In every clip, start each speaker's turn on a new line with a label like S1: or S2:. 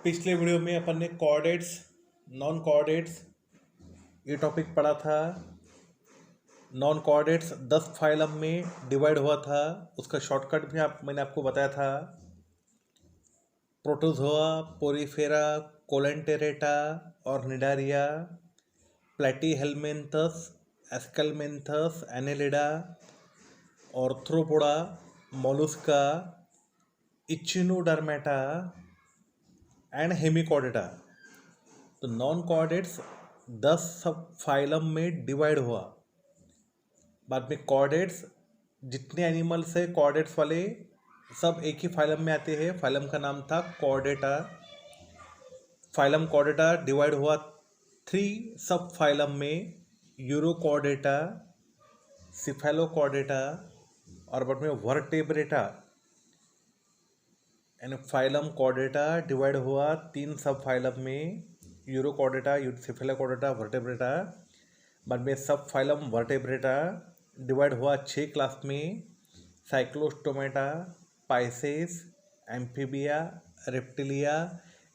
S1: पिछले वीडियो में अपन ने कोऑर्डिनेट्स, नॉन कोऑर्डिनेट्स ये टॉपिक पढ़ा था। नॉन कोऑर्डिनेट्स 10 फाइलम में डिवाइड हुआ था, उसका शॉर्टकट भी मैंने आपको बताया था। प्रोटोजोआ, पोरीफेरा, कोलेंटेरेटा और cnidaria, platyhelminthes, aschelminthes, annelida, arthropoda, mollusca, echinodermata and hemichordata. तो नॉन कॉर्डेट्स 10 सब फाइलम में डिवाइड हुआ। बाद में कॉर्डेट्स, जितने एनिमल्स है कॉर्डेट्स वाले सब एक ही फाइलम में आते हैं। फाइलम का नाम था कॉर्डेटा। फाइलम कॉर्डेटा डिवाइड हुआ 3 सब फाइलम में, यूरोकॉर्डेटा, सिफेलोकॉर्डेटा और बाद में वर्टेब्रेटा। यानी फाइलम कॉर्डेटा डिवाइड हुआ 3 सब फाइलम में, यूरोकॉर्डेटा, सिफेलोकॉर्डेटा, वर्टेब्रेटा। बाद में सब फाइलम वर्टेब्रेटा डिवाइड हुआ 6 क्लास में, Cyclostomata, Pisces, amphibia, reptilia,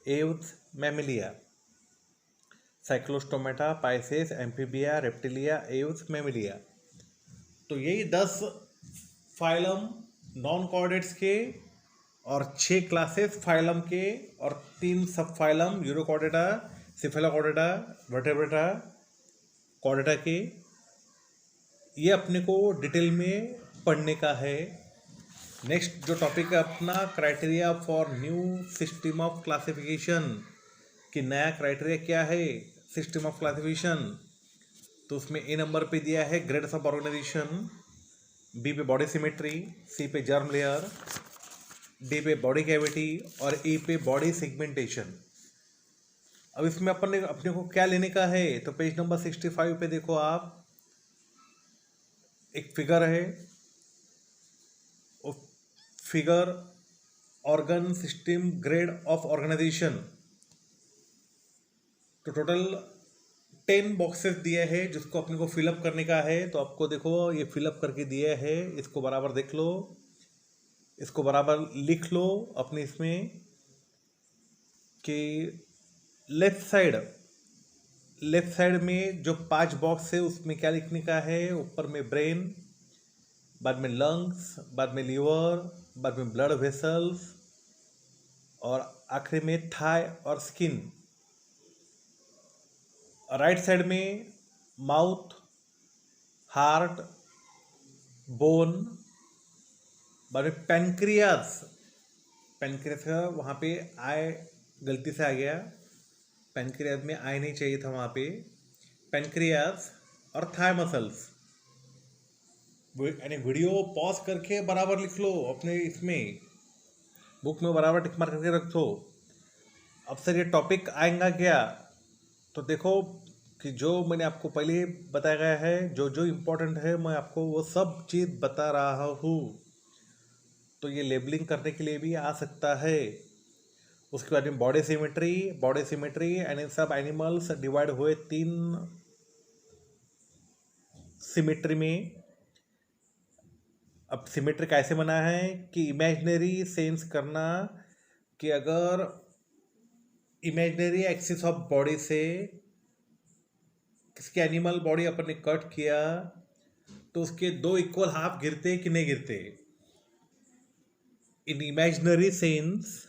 S1: Aves, Mammalia. Cyclostomata, Pisces, amphibia, reptilia, Aves, Mammalia. तो यही 10 फाइलम नॉन कॉर्डेट्स के और 6 क्लासेस फाइलम के और 3 सब फाइलम यूरोकॉर्डेटा, सिफेलोकॉर्डेटा, वर्टेब्रेटा, कॉर्डेटा के। ये अपने को डिटेल में पढ़ने का है। नेक्स्ट जो टॉपिक है अपना, criteria for new system of classification, कि नया क्राइटेरिया क्या है सिस्टम ऑफ क्लासिफिकेशन। तो उसमें ए नंबर पे दिया है ग्रेड्स ऑफ ऑर्गेनाइजेशन, बी पे बॉडी सिमेट्री, सी पे जर्म लेयर, डी पे बॉडी कैविटी और ई पे बॉडी सेगमेंटेशन। अब इसमें अपने को क्या लेने का है, तो पेज नंबर 65 पे देखो आप, एक फिगर है। Figure organ system grade of organisation. तो टोटल 10 बॉक्सेस दिए हैं जिसको अपने को फिलअप करने का है। तो आपको देखो ये फिलअप करके दिए है, इसको बराबर देख लो, इसको बराबर लिख लो अपने इसमें कि लेफ्ट साइड में जो 5 बॉक्स है उसमें क्या लिखने का है। ऊपर में ब्रेन, बाद में लंग्स, बाद में लीवर, बाद में ब्लड वेसल्स और आखिरी में थाई और स्किन। राइट साइड में माउथ, हार्ट, बोन, बाद में पैनक्रियास। पैनक्रियास का वहाँ पे आई गलती से आ गया, पैनक्रियास में आई नहीं चाहिए था वहाँ पे। पैनक्रियास और थाई मसल्स। यानी वीडियो पॉज करके बराबर लिख लो अपने इसमें बुक में, बराबर टिक मार करके रखो। अब सर ये टॉपिक आएगा क्या, तो देखो कि जो मैंने आपको पहले बताया गया है, जो जो इम्पोर्टेंट है मैं आपको वो सब चीज़ बता रहा हूँ। तो ये लेबलिंग करने के लिए भी आ सकता है। उसके बाद में बॉडी सिमेट्री एंड सब एनिमल्स डिवाइड हुए 3 सिमेट्री में। अब सिमेट्री कैसे बना है कि इमेजिनरी सेंस करना, कि अगर इमेजिनरी एक्सिस ऑफ बॉडी से किसके एनिमल बॉडी अपन ने कट किया तो उसके 2 इक्वल हाफ गिरते कि नहीं गिरते। In imaginary sense,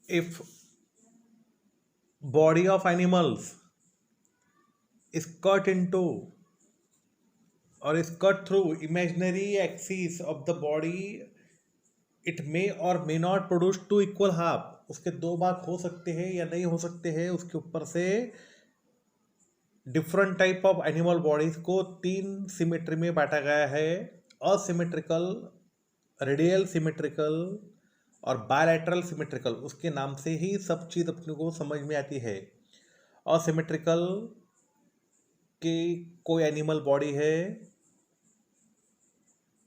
S1: if body of animals is cut into or is cut through imaginary axis of the body, it may or may not produce 2 equal half। उसके 2 भाग हो सकते हैं या नहीं हो सकते हैं। उसके ऊपर से different type of animal bodies को 3 सिमेट्री में बांटा गया है, असिमेट्रिकल, रेडियल सिमेट्रिकल और बायलैटरल सिमेट्रिकल। उसके नाम से ही सब चीज़ अपने को समझ में आती है। असिमेट्रिकल कि कोई एनिमल बॉडी है,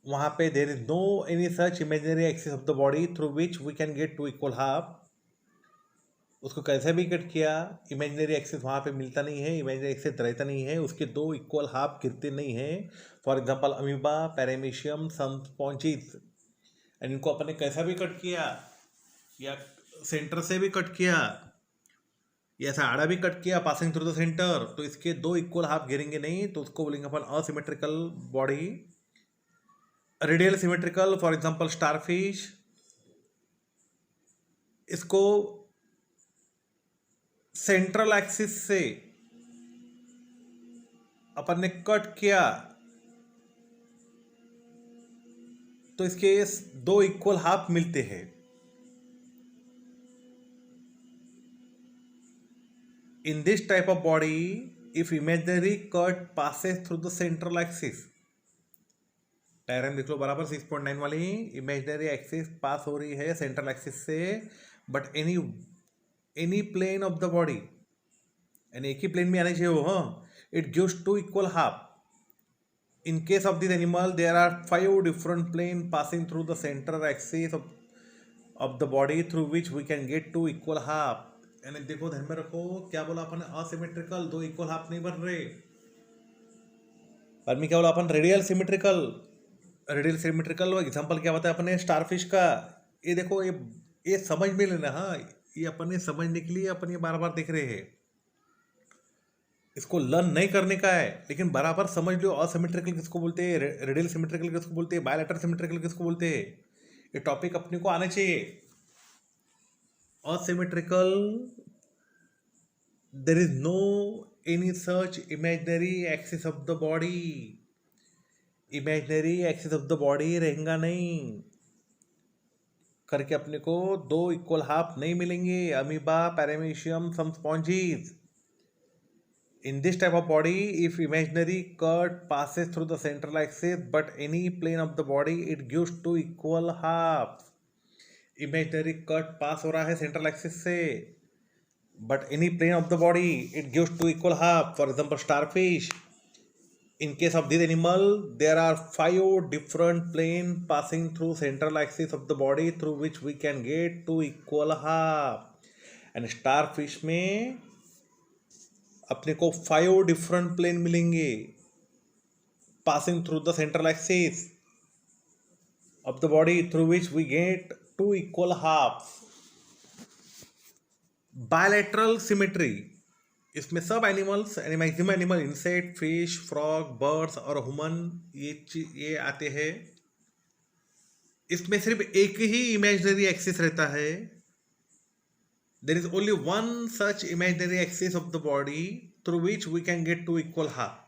S1: वहाँ पे there is no any such imaginary axis of the body through which we can get 2 equal half. उसको कैसे भी कट किया, इमेजिनरी एक्सिस वहाँ पे मिलता नहीं है, इमेजिनरी एक्सिस रहता नहीं है, उसके 2 इक्वल हाफ गिरते नहीं हैं। For example amoeba, paramecium, some sponges, इनको अपन ने कैसा भी कट किया या सेंटर से भी कट किया, ये ऐसा आड़ा भी कट किया पासिंग थ्रू द सेंटर, तो इसके दो इक्वल हाफ गिरेंगे नहीं, तो उसको बोलेंगे अपन asymmetrical body. Radial symmetrical, for example starfish, इसको सेंट्रल एक्सिस से अपन ने कट किया तो इसके दो इक्वल हाफ मिलते हैं। In this type of body, if imaginary cut passes through the central axis, diagram देख लो बराबर 6.9 वाली, इमेजिनरी एक्सिस पास हो रही है सेंट्रल एक्सिस से, but any plane of the body, यानी एक ही प्लेन में आने चाहिए वो, हाँ, it gives two equal half. In case of this animal there are 5 different plane passing through the central axis of the body through which we can get two equal half. यानी देखो ध्यान में रखो, क्या बोला अपन, असिमेट्रिकल, दो equal half नहीं बन रहे। बाद में क्या बोला अपन, radial symmetrical. Radial symmetrical example क्या बताया अपने, स्टारफिश का। ये देखो, ये समझ में लेना, हाँ, ये अपन ने समझने के लिए अपन ये बार बार देख रहे हैं, इसको लर्न नहीं करने का है, लेकिन बराबर समझ लो असिमेट्रिकल किसको बोलते हैं, रेडियल सिमेट्रिकल किसको बोलते हैं, बायलैटरल सिमेट्रिकल किसको बोलते हैं, ये टॉपिक अपने को आना चाहिए। asymmetrical, there is no any such imaginary axis of the body, imaginary axis of the body रहेगा नहीं, करके अपने को दो इक्वल हाफ नहीं मिलेंगे। Amoeba, paramecium, some sponges. In this type of body, if imaginary cut passes through the central axis but any plane of the body, it gives two equal halves. Imaginary cut pass हो रहा है central axis से, but any plane of the body it gives two equal half. For example starfish, in case of this animal there are 5 different plane passing through central axis of the body through which we can get two equal half. And starfish में अपने को 5 different plane मिलेंगे passing through the central axis of the body through which we get two equal half. Bilateral symmetry, इसमें सब animals, maximum animal, insect, fish, frog, birds और human, ये आते हैं। इसमें सिर्फ एक ही इमेजिनरी एक्सिस रहता है। There is only one such imaginary axis of the body through which we can get two equal half.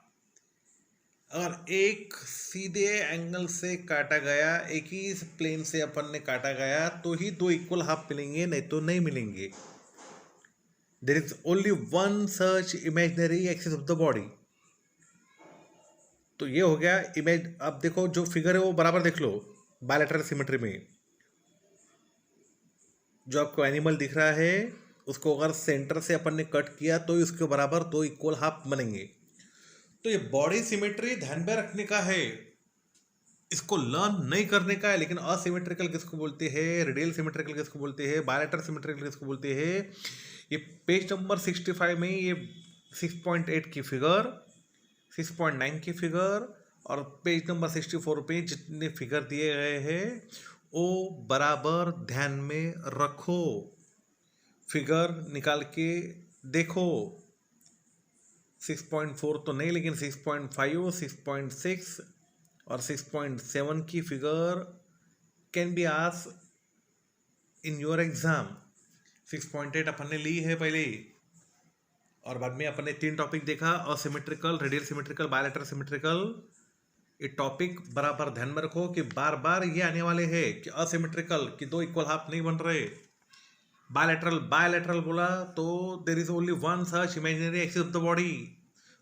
S1: अगर एक सीधे एंगल से काटा गया, एक ही प्लेन से अपन ने काटा गया, तो ही दो इक्वल हाफ मिलेंगे, नहीं तो नहीं मिलेंगे। There is only one such imaginary axis of the body. तो ये हो गया इमेज। अब देखो जो फिगर है वो बराबर देख लो, बायलैटरल सिमेट्री में जो आपको एनिमल दिख रहा है, उसको अगर सेंटर से अपन ने कट किया तो इसके बराबर दो इक्वल हाफ बनेंगे। तो ये बॉडी सिमेट्री ध्यान में रखने का है, इसको लर्न नहीं करने का है। लेकिन असिमेट्रिकल किसको बोलते हैं, रेडियल सिमेट्रिकल किसको बोलते हैं, बायलैटरल सिमेट्रिकल किसको बोलते हैं, ये पेज नंबर 65 में ये 6.8 की फिगर, 6.9 की फिगर और पेज नंबर 64 पे जितने फिगर दिए गए हैं वो बराबर ध्यान में रखो, फिगर निकाल के देखो। 6.4 तो नहीं, लेकिन 6.5, 6.6 और 6.7 की figure can be asked in your exam. 6.8 अपन ने ली है पहले, और बाद में अपन ने 3 टॉपिक देखा, asymmetrical, radial symmetrical, bilateral symmetrical. ये टॉपिक बराबर ध्यान में रखो कि बार बार ये आने वाले हैं कि असिमेट्रिकल कि दो इक्वल हाफ नहीं बन रहे, बायलैटरल बोला तो there is only one such imaginary axis of the body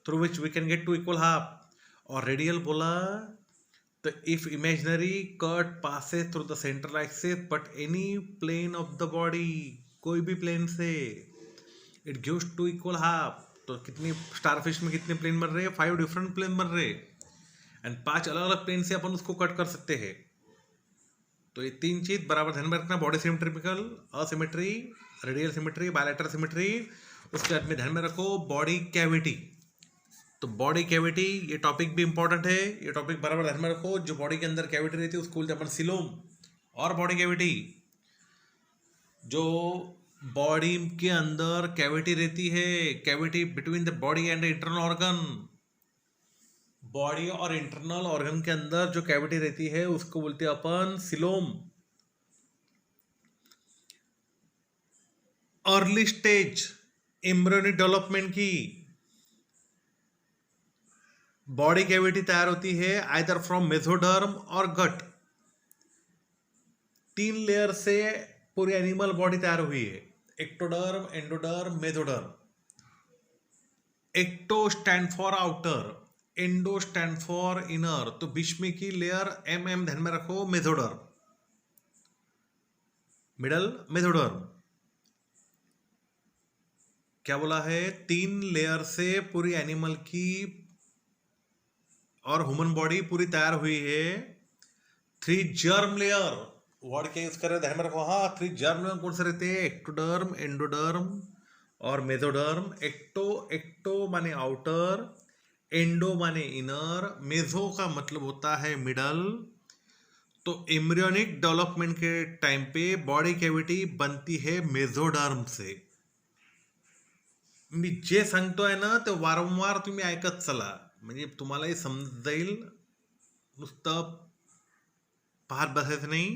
S1: through which we can get two equal half, और रेडियल बोला तो if imaginary cut passes through the central axis but any plane of the body, कोई भी plane से, it gives two equal half. तो कितनी starfish में कितने प्लेन बन रहे हैं, 5 डिफरेंट प्लेन बन रहे, एंड 5 अलग अलग प्लेन से अपन उसको कट कर सकते हैं। तो ये 3 चीज बराबर ध्यान में रखना, body symmetrical, asymmetry, radial symmetry, bilateral symmetry. उसके बाद में ध्यान में रखो बॉडी कैविटी। तो बॉडी कैविटी ये टॉपिक भी इंपॉर्टेंट है, ये टॉपिक बराबर ध्यान में रखो। जो बॉडी के अंदर कैविटी रहती है उसको बोलते हैं अपन सिलोम। और बॉडी कैविटी, जो बॉडी के अंदर कैविटी रहती है, cavity between the body and internal organ, body और इंटरनल ऑर्गन के अंदर जो कैविटी रहती है उसको बोलते हैं अपन coelom. Early stage embryonic development की बॉडी कैविटी तैयार होती है आइदर फ्रॉम मेसोडर्म और गट। 3 लेयर से पूरी एनिमल बॉडी तैयार हुई है, ectoderm, endoderm, mesoderm. Ecto stand for outer, endo stand for inner, तो बीच में की लेयर एम ध्यान में रखो, मेसोडर्म, मिडल मेसोडर्म। क्या बोला है? 3 लेयर से पूरी एनिमल की और ह्यूमन बॉडी पूरी तैयार हुई है। 3 जर्म लेयर, वर्ड क्या यूज कर रहे हैं ध्यान में रखो। हाँ, 3 जर्म लेयर कौन से रहते हैं? एक्टोडर्म, एंडोडर्म और मेसोडर्म। एक्टो माने आउटर, एंडो माने इनर, मेसो का मतलब होता है मिडल। तो एम्ब्रियोनिक डेवलपमेंट के टाइम पे बॉडी कैविटी बनती है मेसोडर्म से। मी जे सांगतोय ना ते वारंवार तुम्ही ऐकत चला, म्हणजे तुम्हालाही समजेल, नुसतं पाहत बसायचं नाही,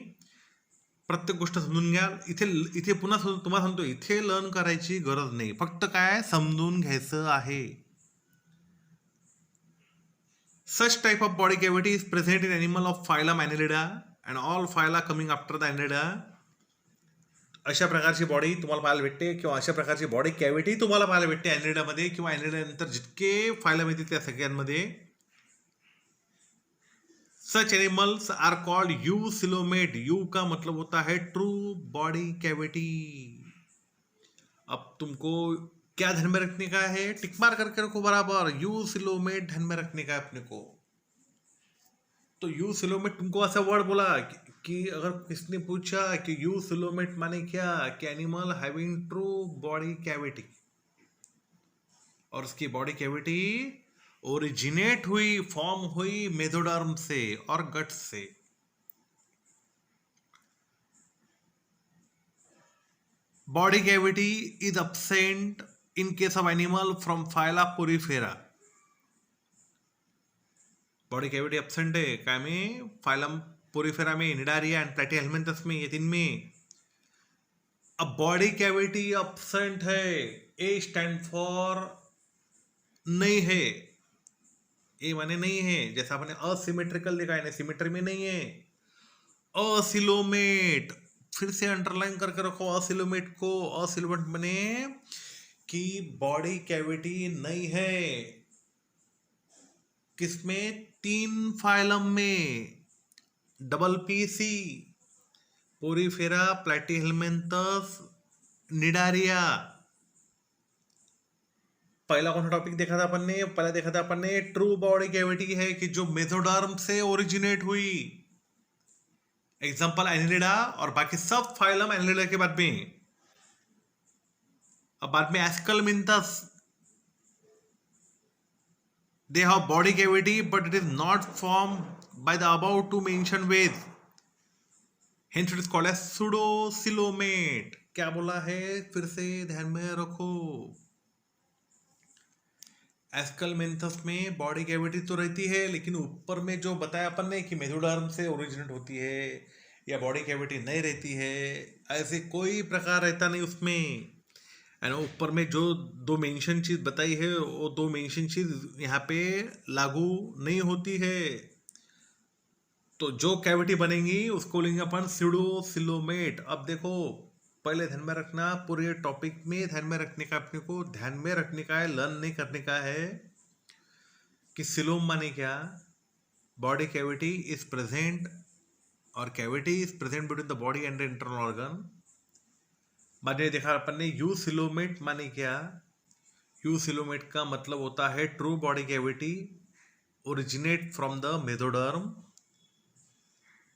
S1: प्रत्येक गोष्ट समजून घ्या। इथे इथे पुन्हा तुम्हाला सांगतो, इथे लर्न करायची गरज नाही, फक्त काय समजून घ्यायचं आहे। Such type of body cavity is present in animal of phylum Annelida and all phyla coming after the Annelida. अशा प्रकारची बॉडी तुम्हाला पाहायला भेटते किंवा अशा प्रकारची बॉडी कॅव्हिटी तुम्हाला पाहायला भेटते ॲनिलिडामध्ये किंवा ॲनिलिडानंतर जितके फायलम येतील त्या सगळ्यांमध्ये। Such animals are called eucoelomate. U का मतलब होता है ट्रू बॉडी कैविटी। अब तुमको क्या ध्यान में रखने का है? टिक मार करके रखो बराबर, यूसिलोमेट ध्यान में रखने का है अपने को। तो यूसिलोमेट तुमको ऐसा वर्ड बोला कि अगर किसने पूछा कि यूसिलोमेट माने क्या, कि animal having true body cavity, और उसकी बॉडी कैविटी ओरिजिनेट हुई, फॉर्म हुई मेसोडर्म से और गट से। Body cavity is absent in case of animal from phyla Porifera. Body cavity absent है काय में? फाइलम पोरिफेरा में, निडारिया एंड प्लैटीहेल्मिन्थस में, ये 3 में। अब बॉडी कैविटी एब्सेंट है, ए स्टैंड फॉर नहीं है, ए माने नहीं है, जैसा आपने असिमेट्रिकल देखा है, सिमेट्री में नहीं है। असिलोमेट, फिर से अंडरलाइन करके रखो असिलोमेट को। असिलोमेट माने कि बॉडी कैविटी नहीं है, किसमें? 3 फाइलम में, डबल पीसी, पोरिफेरा, प्लैटीहेल्मिन्थस, निडारिया। पहला कौन सा टॉपिक देखा था अपन ने? पहला देखा था अपन ने ट्रू बॉडी कैविटी है कि जो मेसोडर्म से ओरिजिनेट हुई, एग्जांपल एनिलिडा, और बाकी सब फाइलम एनिलिडा के बाद में। अब बाद में एस्कलमिन्थस, they have body cavity but it is not formed by the above 2 mentioned ways, hence it is called as pseudocoelomate। क्या बोला है? फिर से ध्यान में रखो। एस्कलमिन्थस में बॉडी कैविटी तो रहती है, लेकिन ऊपर में जो बताया अपन ने कि मेसोडर्म से ओरिजिनेट होती है या बॉडी कैविटी नहीं रहती है, ऐसे कोई प्रकार रहता नहीं उसमें। एंड ऊपर में जो 2 मेंशन चीज बताई है, वो 2 मेंशन चीज यहाँ पे लागू नहीं होती है। तो जो कैविटी बनेगी उसको लेंगे अपन स्यूडोसिलोमेट। अब देखो, पहले ध्यान में रखना, पूरे टॉपिक में ध्यान में रखने का, अपने को ध्यान में रखने का है, लर्न नहीं करने का है कि सिलोम माने क्या। बॉडी कैविटी इज प्रेजेंट, और cavity is present between the body and the internal organ. बाद में देखा अपन ने यूसिलोमेट माने क्या। यूसिलोमेट का मतलब होता है true body cavity originate from the mesoderm.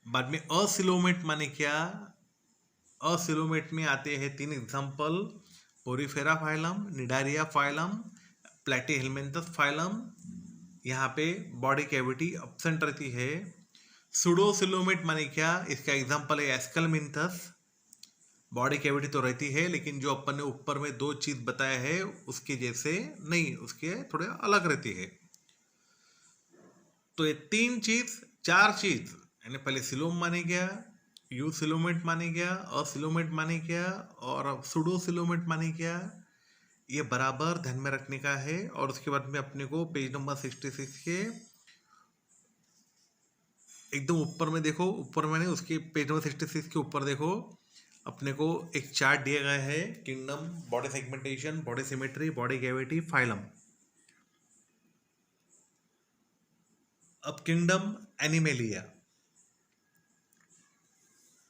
S1: बाद में असिलोमेट माने क्या। असिलोमेट में आते हैं 3 example, porifera phylum, cnidaria phylum, platyhelminthes phylum. यहाँ पे बॉडी कैविटी एब्सेंट रहती है। स्यूडोसिलोमेट माने क्या? इसका एग्जांपल है एस्कलमिन्थस। बॉडी कैविटी तो रहती है, लेकिन जो अपन ने ऊपर में दो चीज बताया है उसके जैसे नहीं, उसके थोड़े अलग रहती है। तो ये तीन चीज, चार चीज, यानी पहले सिलोम माने गया, यू सिलोमेट माने गया, असिलोमेट माने गया और सुडो सिलोमेट माने गया, ये बराबर ध्यान में रखने का है। और उसके बाद में अपने को पेज नंबर 66 के एकदम ऊपर में देखो, ऊपर मैंने उसके पेज नंबर 66 के ऊपर देखो, अपने को एक चार्ट दिया गया है, kingdom, body segmentation, body symmetry, body cavity, phylum. अब kingdom Animalia,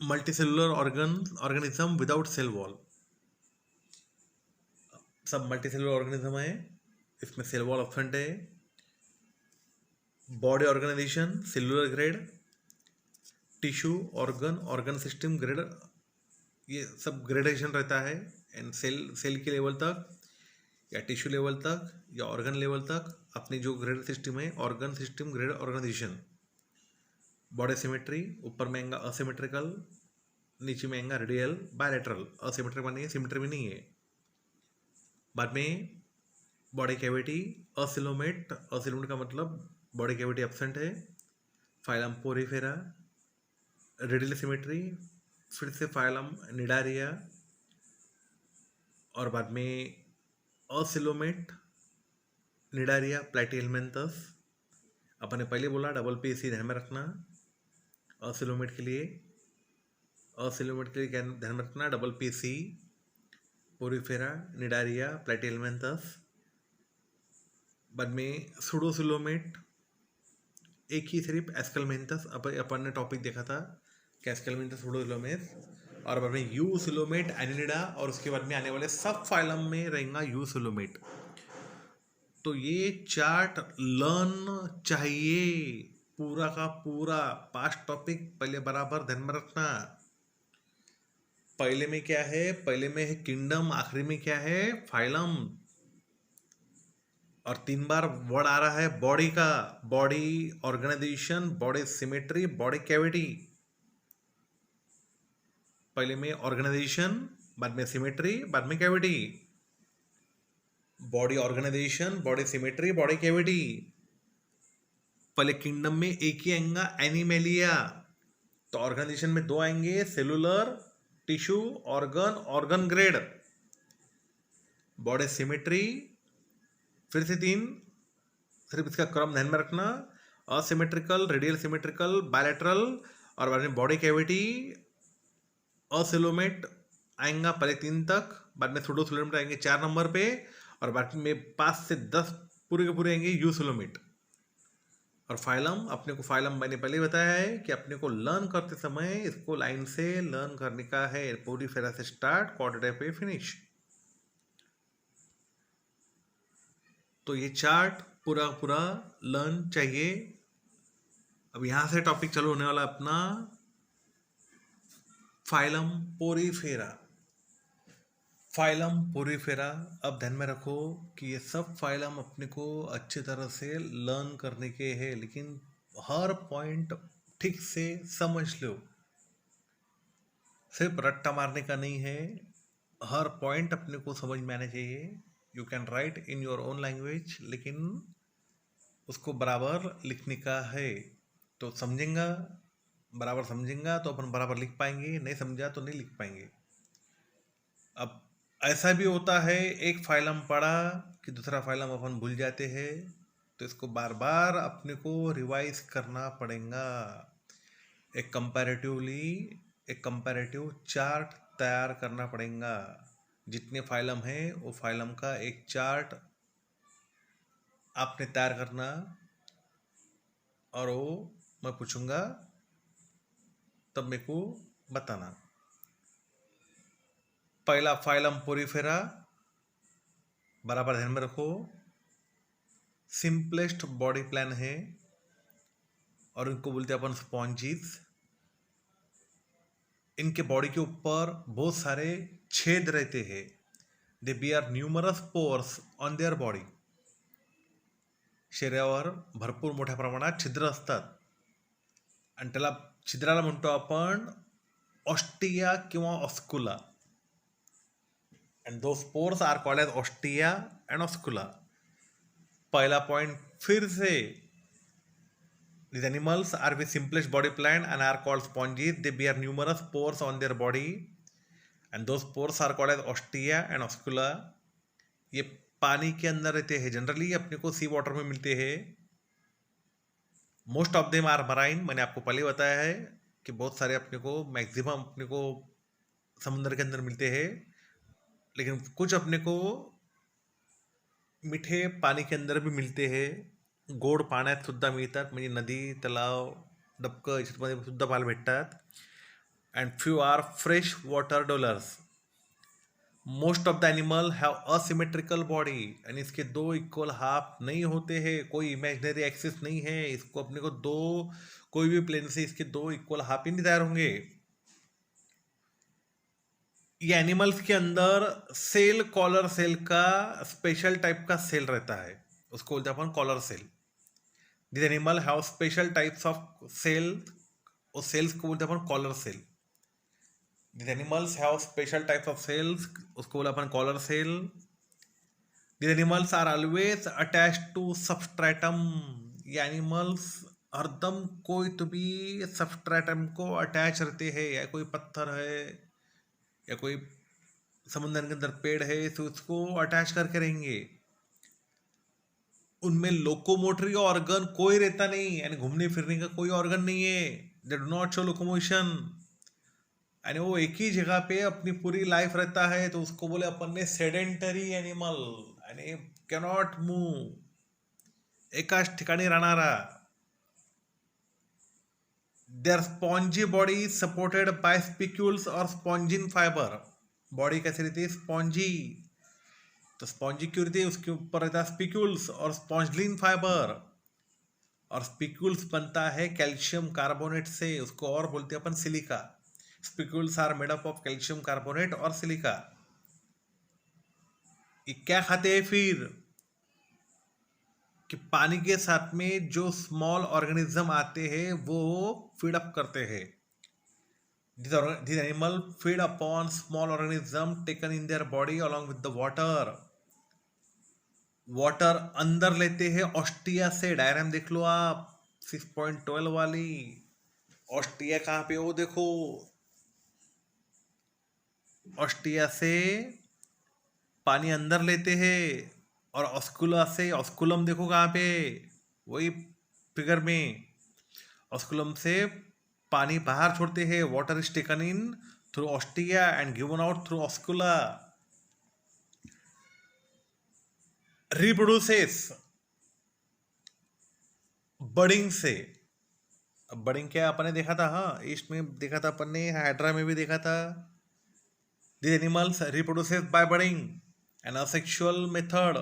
S1: multicellular organism without cell wall. सब मल्टीसेलुलर ऑर्गेनिज्म है, इसमें सेल वॉल एब्सेंट है। Body organization cellular grade, tissue organ system grade, ये सब ग्रेडेशन रहता है। एंड सेल के लेवल तक या टिश्यू लेवल तक या ऑर्गन लेवल तक अपनी जो ग्रेड सिस्टम है, organ system grade organisation. Body symmetry, ऊपर में आएगा असिमेट्रिकल, नीचे में आएगा रेडियल बायलैटरल। असिमेट्रिक नहीं है, सिमेट्री भी नहीं है। बाद में बॉडी कैविटी असिलोमेट, असिलोमेट का मतलब बॉडी कैविटी एब्सेंट है। फाइलम पोरीफेरा, रेडियल सिमेट्री, फिर से फाइलम निडारिया, और बाद में असिलोमेट, निडारिया, प्लैटिहेलमिन्थस। अपन ने पहले बोला डबल पीसी ध्यान में रखना। असिलोमेट के लिए ध्यान में रखना डबल पीसी, पोरीफेरा, निडारिया, प्लैटिहेलमिन्थस। बाद में सुडोसिलोमेट, एक ही सिर्फ एस्केलमेंथस, अपन ने टॉपिक देखा था कि एस्केलमेंथस सुडोसिलोमेस। और बाद में यू सिलोमेट एनिलिडा, और उसके बाद में आने वाले सब फाइलम में रहेगा यू सिलोमेट। तो ये चार्ट लर्न चाहिए, पूरा का पूरा पास्ट टॉपिक पहले बराबर ध्यान में रखना। पहले में क्या है, पहले में है किंगडम, आखिरी में क्या है, फाइलम। और 3 बार वर्ड आ रहा है बॉडी का, body organisation, body symmetry, body cavity. पहले में ऑर्गेनाइजेशन, बाद में सिमेट्री, बाद में cavity. Body organisation, body symmetry, body cavity. पहले किंगडम में एक ही आएगा एनिमेलिया, तो ऑर्गेनाइजेशन में 2 आएंगे, cellular, tissue, organ grade. Body symmetry फिर से 3, सिर्फ इसका क्रम ध्यान में रखना, असिमेट्रिकल, रेडियल सिमेट्रिकल, बायलैटरल। और बाद में बॉडी कैविटी असिलोमेट आएगा पहले 3 तक, बाद में सुडोसिलोमेट आएंगे 4 नंबर पे, और बाद में 5 से 10 पूरे के पूरे आएंगे यूसिलोमेट। और फाइलम, अपने को फाइलम मैंने पहले बताया है कि अपने को लर्न करते समय इसको लाइन से लर्न करने का है, पोरीफेरा से स्टार्ट, क्वाड्रेटा पे फिनिश। तो ये चार्ट पूरा पूरा लर्न चाहिए। अब यहाँ से टॉपिक चालू होने वाला अपना फाइलम पोरीफेरा। फाइलम पोरीफेरा, अब ध्यान में रखो कि ये सब फाइलम अपने को अच्छी तरह से लर्न करने के हैं, लेकिन हर पॉइंट ठीक से समझ लो, सिर्फ रट्टा मारने का नहीं है, हर पॉइंट अपने को समझ में आना चाहिए। You can write in your own language, लेकिन उसको बराबर लिखने का है। तो समझेंगा, बराबर समझेंगा तो अपन बराबर लिख पाएंगे, नहीं समझा तो नहीं लिख पाएंगे। अब ऐसा भी होता है, एक फाइलम पढ़ा कि दूसरा फाइलम अपन भूल जाते हैं, तो इसको बार बार अपने को रिवाइज करना पड़ेगा। एक कंपैरेटिव चार्ट तैयार करना पड़ेगा। जितने फाइलम हैं वो फाइलम का एक चार्ट आपने तैयार करना, और वो मैं पूछूंगा तब मेरे को बताना। पहला फाइलम पोरीफेरा, बराबर ध्यान में रखो, सिंपलेस्ट बॉडी प्लान है, और इनको बोलते हैं अपन स्पॉन्जीज। इनके बॉडी के ऊपर बहुत सारे छेद रहते हैं। दे beer numerous pores on their body. शरीरावर भरपूर मोठ्या प्रमाणात छिद्र असतात, आणि त्याला छिद्राला म्हणतो आपण ऑस्टिया किंवा oscula, and those pores are called as ostia and oscula. पहला पॉइंट फिर से, these animals are the simplest body plan and are called sponges. They bear numerous pores on their body and those pores are called as ostia and oscula. ये पानी के अंदर रहते हैं, generally अपने को सी वाटर में मिलते हैं. Most of them are marine, मैंने आपको पहले बताया है कि बहुत सारे अपने को मैक्सिमम अपने को समुद्र के अंदर मिलते हैं, लेकिन कुछ अपने को मीठे पानी के अंदर भी मिळते हे. गोड पाण्यात सुद्धा मिळतात, म्हणजे नदी, तलाव, डबकं याच्यामध्ये सुद्धा पाहायला भेटतात. And few are fresh water dwellers. Most of the animal have asymmetrical body, यानी इसके दो इक्वल हाफ नहीं होते हैं, कोई इमेजिनरी एक्सिस नहीं है. इसको अपने को दो, कोई भी प्लेन से इसके दो इक्वल हाफ ही नहीं तैयार होंगे. ये एनिमल्स के अंदर सेल, कॉलर सेल का स्पेशल टाइप का सेल रहता है, उसको बोलते हैं अपन collar cell. This animal have special types of cell, और सेल्स को बोलते हैं अपन collar cell. This animals have special types of cells, उसको बोला अपन collar cell. This animals are always attach to substratum. ये एनिमल्स हरदम कोई तो भी सबस्ट्रेटम को अटैच रहते हैं, या कोई पत्थर है या कोई समुद्र के अंदर पेड़ है तो उसको अटैच करके रहेंगे. उनमें लोकोमोटरी ऑर्गन कोई रहता नहीं, यानी घूमने फिरने का कोई ऑर्गन नहीं है. They do not show locomotion, यानी वो एक ही जगह पे अपनी पूरी लाइफ रहता है, तो उसको बोले अपन ने सेडेंटरी एनिमल, यानी कैनॉट मूव, एकाच ठिकाणी राहणारा. Their spongy body supported by spicules और स्पॉन्जिन फाइबर. बॉडी कैसे रहती है? स्पॉन्जी. तो स्पॉन्जी क्यों रहती है? उसके ऊपर रहता है स्पिक्यूल्स और स्पॉन्जलिन फाइबर. और स्पिक्यूल्स बनता है कैल्शियम कार्बोनेट से, उसको और बोलते हैं अपन silica. Spicules are made up of calcium carbonate और सिलिका. ये क्या खाते हैं फिर? कि पानी के साथ में जो स्मॉल ऑर्गेनिज्म आते हैं वो फीड अप करते हैं. These animal feed upon small organism taken in their body along with the water. Water अंदर लेते हैं ऑस्टिया से. डायग्राम देख लो आप 6.12 वाली. ऑस्टिया कहाँ पे? वो देखो, ऑस्टिया से पानी अंदर लेते हैं, और ऑस्कुला से, ऑस्कुलम देखो कहाँ पे, वही फिगर में. ऑस्कुलम से पानी बाहर छोड़ते हैं. Water is taken in through ostia and given out through oscula. Reproduces budding से. अब बडिंग क्या अपन ने देखा था, हाँ ईस्ट में देखा था अपन ने, हाइड्रा में भी देखा था. This animals reproduces by budding, an asexual method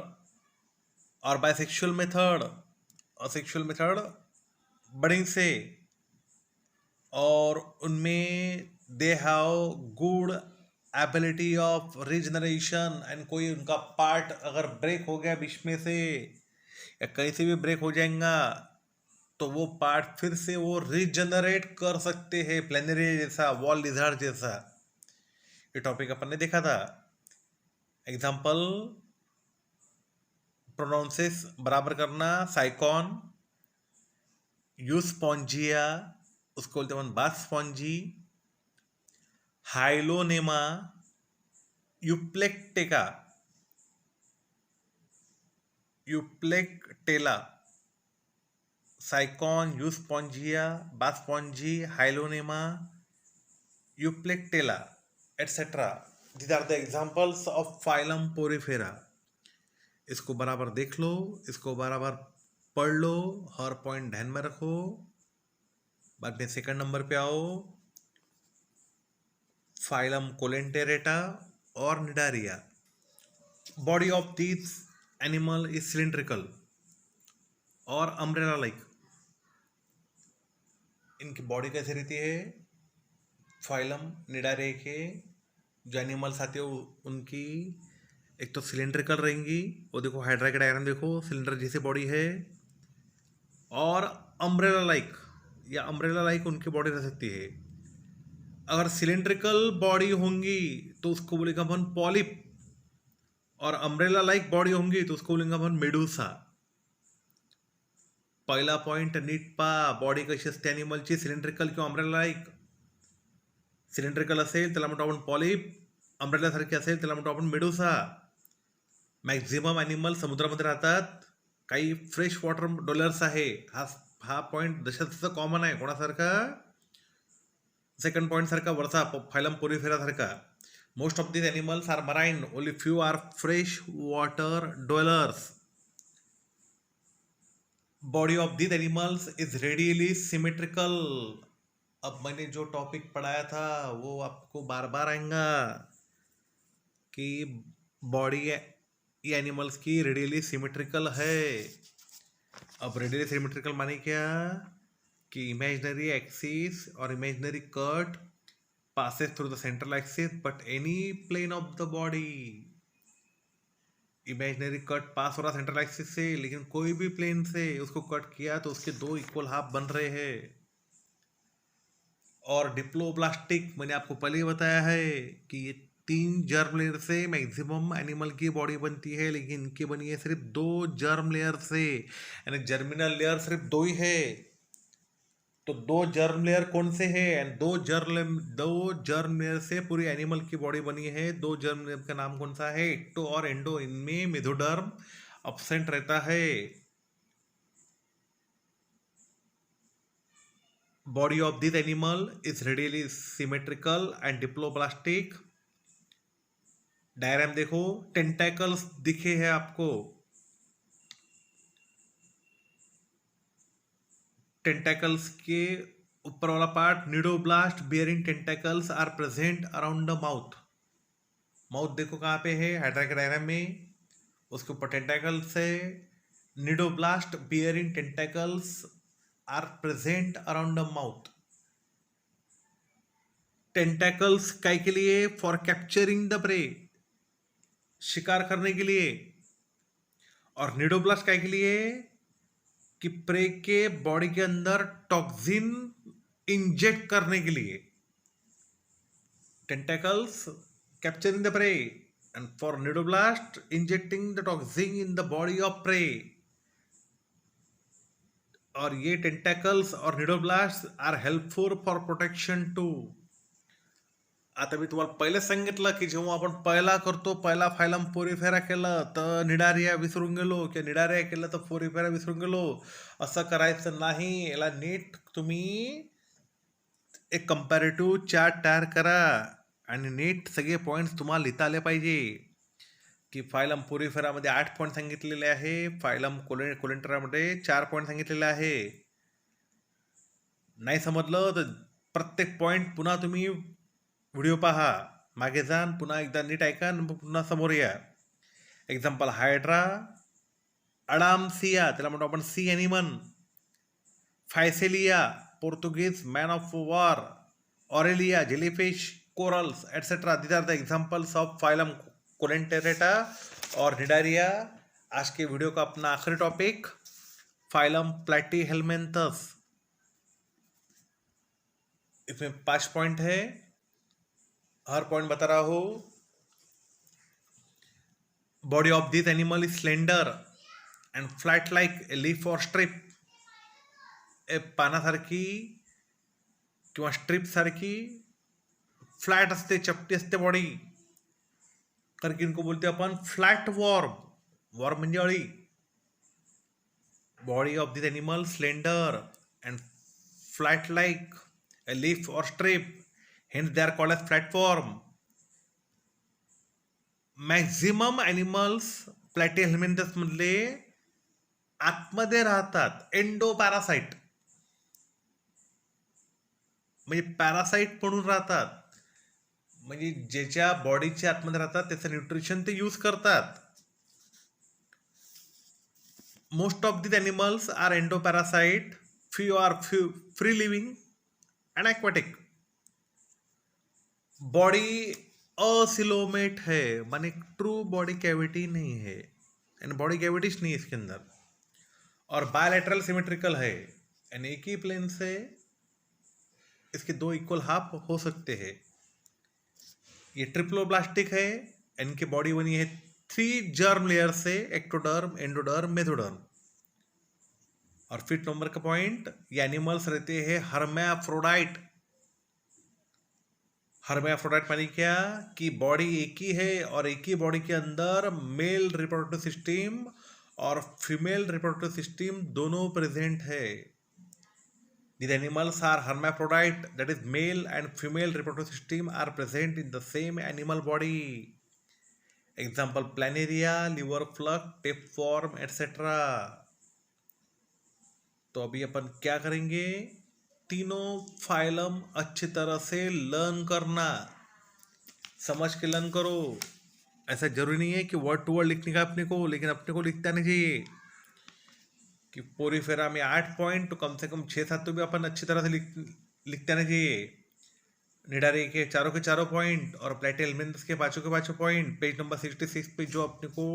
S1: और bisexual method. Asexual method budding से, और उनमें they have good ability of regeneration. And कोई उनका पार्ट अगर ब्रेक हो गया बीच में से, या कहीं से भी ब्रेक हो जाएगा, तो वो पार्ट फिर से वो रीजनरेट कर सकते हैं, प्लेनरी जैसा, वॉल लिजार्ड जैसा. ये टॉपिक अपन ने देखा था. एग्जाम्पल प्रोनाउंसेस बराबर करना. साइकॉन, यूस्पॉन्जिया, उसको बोलते हैं bath sponge. Hyalonema, Euplectella, Euplectella. Sycon, Euspongia, bath sponge, Hyalonema, Euplectella, etcetera. These are the examples of phylum Porifera. इसको बराबर देख लो, इसको बराबर पढ़ लो, हर पॉइंट ध्यान में रखो. बाद में सेकंड नंबर पे आओ, फाइलम कोलेंटेरेटा और Cnidaria. Body of this animal is cylindrical और अम्ब्रेला लाइक. इनकी बॉडी कैसे रहती है? फाइलम निडारिया के जो एनिमल्स आते हैं उनकी एक तो सिलेंड्रिकल रहेंगी, वो देखो हाइड्रा का डायग्राम देखो, सिलेंडर जैसी बॉडी है. और अम्ब्रेला लाइक, या अम्ब्रेला लाइक उनकी बॉडी रह सकती है. अगर सिलेंड्रिकल बॉडी होंगी तो उसको बोलेगा अपन पॉलिप, और अम्ब्रेला लाइक बॉडी होंगी तो उसको बोलेंगे अपन मेडुसा. पहिला पॉइंट नीट पहा, बॉडी कशी असते ॲनिमलची, सिलेंड्रिकल किंवा अम्ब्रेला लाईक. सिलेंड्रिकल असेल त्याला म्हणतो आपण पॉलिप, अम्ब्रेलासारखी असेल त्याला म्हणतो आपण मेडुसा. मॅक्झिमम ॲनिमल समुद्रामध्ये राहतात, काही फ्रेश वॉटर डॉलर्स आहे. हा पॉइंट जशा तसं कॉमन आहे. कोणासारखा? सेकंड पॉइंट सारखा वरचा फायलम पोरिफेरा सारखा. Most of these animals are marine, only few are fresh water dwellers. Body of these animals is radially symmetrical. अब मैंने जो टॉपिक पढ़ाया था वो आपको बार बार आएगा कि बॉडी ये एनिमल्स की रेडियली सिमेट्रिकल है. अब रेडियली सिमेट्रिकल माने क्या? कि इमेजिनरी एक्सिस और imaginary cut passes through the central axis, but any plane of the body. Imaginary cut pass हो रहा सेंट्रल एक्सिस से, लेकिन कोई भी प्लेन से उसको कट किया तो उसके दो इक्वल हाफ बन रहे हैं. और डिप्लोब्लास्टिक मैंने आपको पहले ही बताया है कि ये 3 जर्म लेयर से मैक्सिमम एनिमल की बॉडी बनती है, लेकिन इनकी बनी है सिर्फ 2 जर्म लेयर से, यानी जर्मिनल लेयर सिर्फ 2 ही है. तो 2 जर्म लेयर कौन से हैं? एंड 2 जर्म लेयर से पूरी एनिमल की बॉडी बनी है. 2 जर्म लेयर का नाम कौन सा है? एक्टो और एंडो. इनमें मेसोडर्म अब्सेंट रहता है. Body of this animal is radially symmetrical and diploblastic. Diagram देखो, टेंटेकल्स दिखे हैं आपको. टेंटेकल्स के ऊपर वाला part cnidoblast bearing tentacles are present around the mouth. Mouth देखो कहाँ पे है हाइड्रा के डायग्राम में, उसके ऊपर टेंटेकल्स है. Cnidoblast bearing tentacles are present around the mouth. Tentacles काय के लिए? फॉर कैप्चरिंग द प्रे, शिकार करने के लिए. और निडोब्लास्ट काय के लिए? कि प्रे के बॉडी के अंदर टॉक्सिन इंजेक्ट करने के लिए. Tentacles capturing the prey and for cnidoblast injecting the toxin in the body of prey. और ये टेंटेकल्स और cnidoblast are helpful for protection too. आता मी तुम्हाला पहिले सांगितलं की जेव्हा आपण पहिला करतो, पहिला फायलम पोरिफेरा केलं तर निडारिया विसरून गेलो, किंवा निडारिया केलं तर पोरिफेरा विसरून गेलो. असं करायचं नाही. याला नीट तुम्ही एक कंपॅरेटिव्ह चार्ट तयार करा आणि नीट सगळे पॉईंट्स तुम्हाला लिहिता आले पाहिजे. की फायलम पोरिफेरामध्ये 8 पॉईंट सांगितलेले आहे, फायलम कोलेंटेरामध्ये 4 पॉईंट सांगितलेले आहे. नाही समजलं तर प्रत्येक पॉईंट पुन्हा तुम्ही व्हिडिओ पहा, मागे जाण, पुन्हा एकदा नीट ऐका, पुन्हा समोर या. एक्झाम्पल, हायड्रा अडामसिया, त्याला म्हणतो आपण sea animal. Physalia, Portuguese man of war. Aurelia, jellyfish, corals etcetera. These are the examples of phylum Coelenterata और निडारिया. आज के वीडियो का अपना आखिरी टॉपिक फाइलम प्लैटीहेल्मिन्थस. इसमें 5 पॉइंट है, हर पॉइंट बता रहा हूं. Body of this animal is slender and flat like a leaf और स्ट्रिप. पानासारखी किंवा स्ट्रिप सारखी फ्लॅट असते, चपटी असते बॉडी. कारण की इनको बोलते आपण फ्लॅट वॉर्म. वॉर्म म्हणजे अळी. Body of this animal slender and flat like a leaf और strip, hence they are called as flatworm. Maximum animals Platyhelminthes मधले आतमध्ये राहतात, एंडो पॅरासाइट, म्हणजे पॅरासाइट म्हणून राहतात. म्हणजे ज्याच्या बॉडीच्या आतमध्ये राहतात त्याचं न्यूट्रिशन ते यूज करतात. Most of this animals are endo parasite, few are free living and aquatic. Body acoelomate है, माने ट्रू बॉडी कैविटी नहीं है, एंड बॉडी कैविटीज नहीं है इसके अंदर. और बायलैटरल सिमेट्रिकल है, एंड एक ही प्लेन से इसके 2 इक्वल हाफ हो सकते हैं। ये ट्रिप्लोब्लास्टिक है, इनकी बॉडी बनी है 3 जर्म लेयर से, एक्टोडर्म, एंडोडर्म, मेसोडर्म। और फिफ्थ नंबर का पॉइंट, ये एनिमल्स रहते हैं हर्माफ्रोडाइट। हर्माफ्रोडाइट मानी क्या कि बॉडी एक ही है और एक ही बॉडी के अंदर मेल रिप्रोडक्टिव सिस्टम और फीमेल रिप्रोडक्टिव सिस्टम दोनों प्रेजेंट है। The animals are hermaphrodite, that is male and female reproductive system are present in the same animal body. Example, planaria, liver flux, tapeworm, etc. तो अभी अपन क्या करेंगे, तीनों phylum अच्छी तरह से लर्न करना, समझ के लर्न करो। ऐसा जरूरी नहीं है कि वर्ड टू वर्ड लिखने का अपने को, लेकिन अपने को लिखता नहीं चाहिए कि पोरीफेरा में 8 पॉइंट, तो कम से कम 6-7 तो भी अपन अच्छी तरह से लिखते आना चाहिए। निडारी के चारों पॉइंट और प्लेटेलमेंट्स के पांचों पॉइंट पेज नंबर 66 पे जो अपने को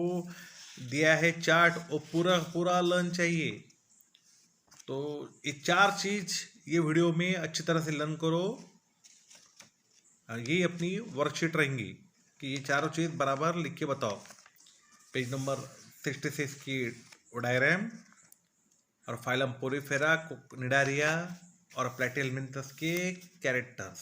S1: दिया है चार्ट, वो पूरा लर्न चाहिए। तो ये 4 चीज ये वीडियो में अच्छी तरह से लर्न करो। ये अपनी वर्कशीट रहेंगी कि ये चारों चीज बराबर लिख के बताओ। पेज नंबर 66 की डायग्राम और फाइलम पोरीफेरा, निडारिया और प्लेटेलमेंथस के कैरेक्टर्स।